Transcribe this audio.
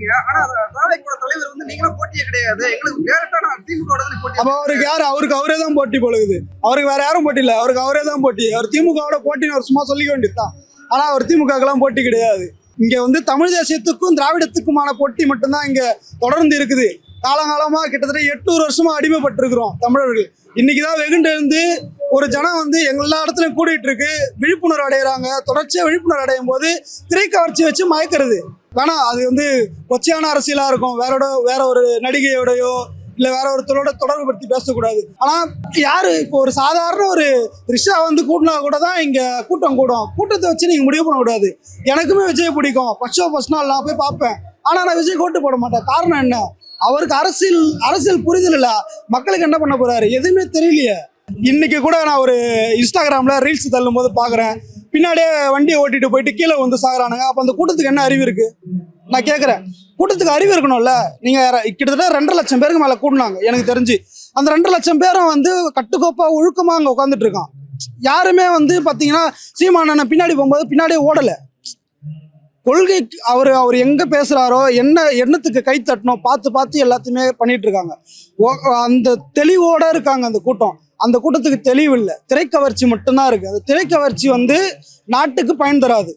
சொல்றீங்க. ஆனா தாவேக்கோட தலைவர் வந்து நீங்களும் போட்டியே கிடையாது, எங்களுக்கு டைரக்டா நான் திமுக போட்டி. அப்ப அவருக்கு யாரு? அவருக்கு அவரே தான் போட்டி பொழுகுது. அவருக்கு வேற யாரும் போட்டி இல்ல, அவருக்கு அவரே தான் போட்டி. அவர் திமுகவோட போட்டின்னு அவர் சும்மா சொல்லிக்க வேண்டியதுதான். ஆனா அவர் திமுகக்கெல்லாம் போட்டி கிடையாது. இங்க வந்து தமிழ் தேசியத்துக்கும் திராவிடத்துக்குமான போட்டி மட்டும்தான் இங்க தொடர்ந்து இருக்குது. காலங்காலமா கிட்டத்தட்ட 800 வருஷமா அடிமைப்பட்டிருக்கிறோம் தமிழர்கள். இன்னைக்குதான் வெகுண்டெழுந்து ஒரு ஜனம் வந்து எல்லா இடத்துலையும் கூடிட்டு இருக்கு, விழிப்புணர்வு அடைகிறாங்க. தொடர்ச்சியா விழிப்புணர்வு அடையும் போது திரைக்கவர்ச்சி வச்சு மயக்கிறது வேணாம். அது வந்து கொச்சையான அரசியலா இருக்கும். வேற ஒரு நடிகையோடையோ இல்ல வேற ஒருத்தரோட தொடர்பு படுத்தி பேசக்கூடாது. ஆனா யாரு இப்போ ஒரு சாதாரண ஒரு ரிஷா வந்து கூட்டினா கூட தான் இங்க கூட்டம் கூடும். கூட்டத்தை வச்சு நீங்க முடிவு பண்ணக்கூடாது. எனக்குமே விஜய் பிடிக்கும், ஃபர்ஸ்ட் நாள் நான் போய் பார்ப்பேன். ஆனா நான் விஜய் ஓட்டு போட மாட்டேன். காரணம் என்ன? அவருக்கு அரசியல் புரிதல் இல்ல. மக்களுக்கு என்ன பண்ண போறாரு எதுவுமே தெரியலையே. இன்னைக்கு கூட நான் ஒரு இன்ஸ்டாகிராம்ல ரீல்ஸ் தள்ளும் போது பாக்குறேன், பின்னாடியே வண்டியை ஓட்டிட்டு போயிட்டு கீழே வந்து சாகுறானுங்க. அப்ப அந்த கூட்டத்துக்கு என்ன அறிவு இருக்கு? நான் கேட்குறேன், கூட்டத்துக்கு அறிவு இருக்கணும்ல. நீங்கள் கிட்டத்தட்ட 2.5 லட்சம் பேருக்கு மேலே கூட்டினாங்க எனக்கு தெரிஞ்சு. அந்த 2.5 லட்சம் பேரும் வந்து கட்டுக்கோப்பாக ஒழுக்கமாக அங்கே உட்காந்துட்டு இருக்கான். யாருமே வந்து பார்த்தீங்கன்னா சீமானனை பின்னாடி போகும்போது பின்னாடியே ஓடலை. கொள்கை அவர் எங்கே பேசுகிறாரோ எண்ணத்துக்கு கை தட்டணும் பார்த்து எல்லாத்தையுமே பண்ணிட்டு இருக்காங்க. அந்த தெளிவோடு இருக்காங்க அந்த கூட்டம். அந்த கூட்டத்துக்கு தெளிவு இல்லை, திரைக்கவர்ச்சி மட்டும்தான் இருக்குது. அந்த திரைக்கவர்ச்சி வந்து நாட்டுக்கு பயன் தராது.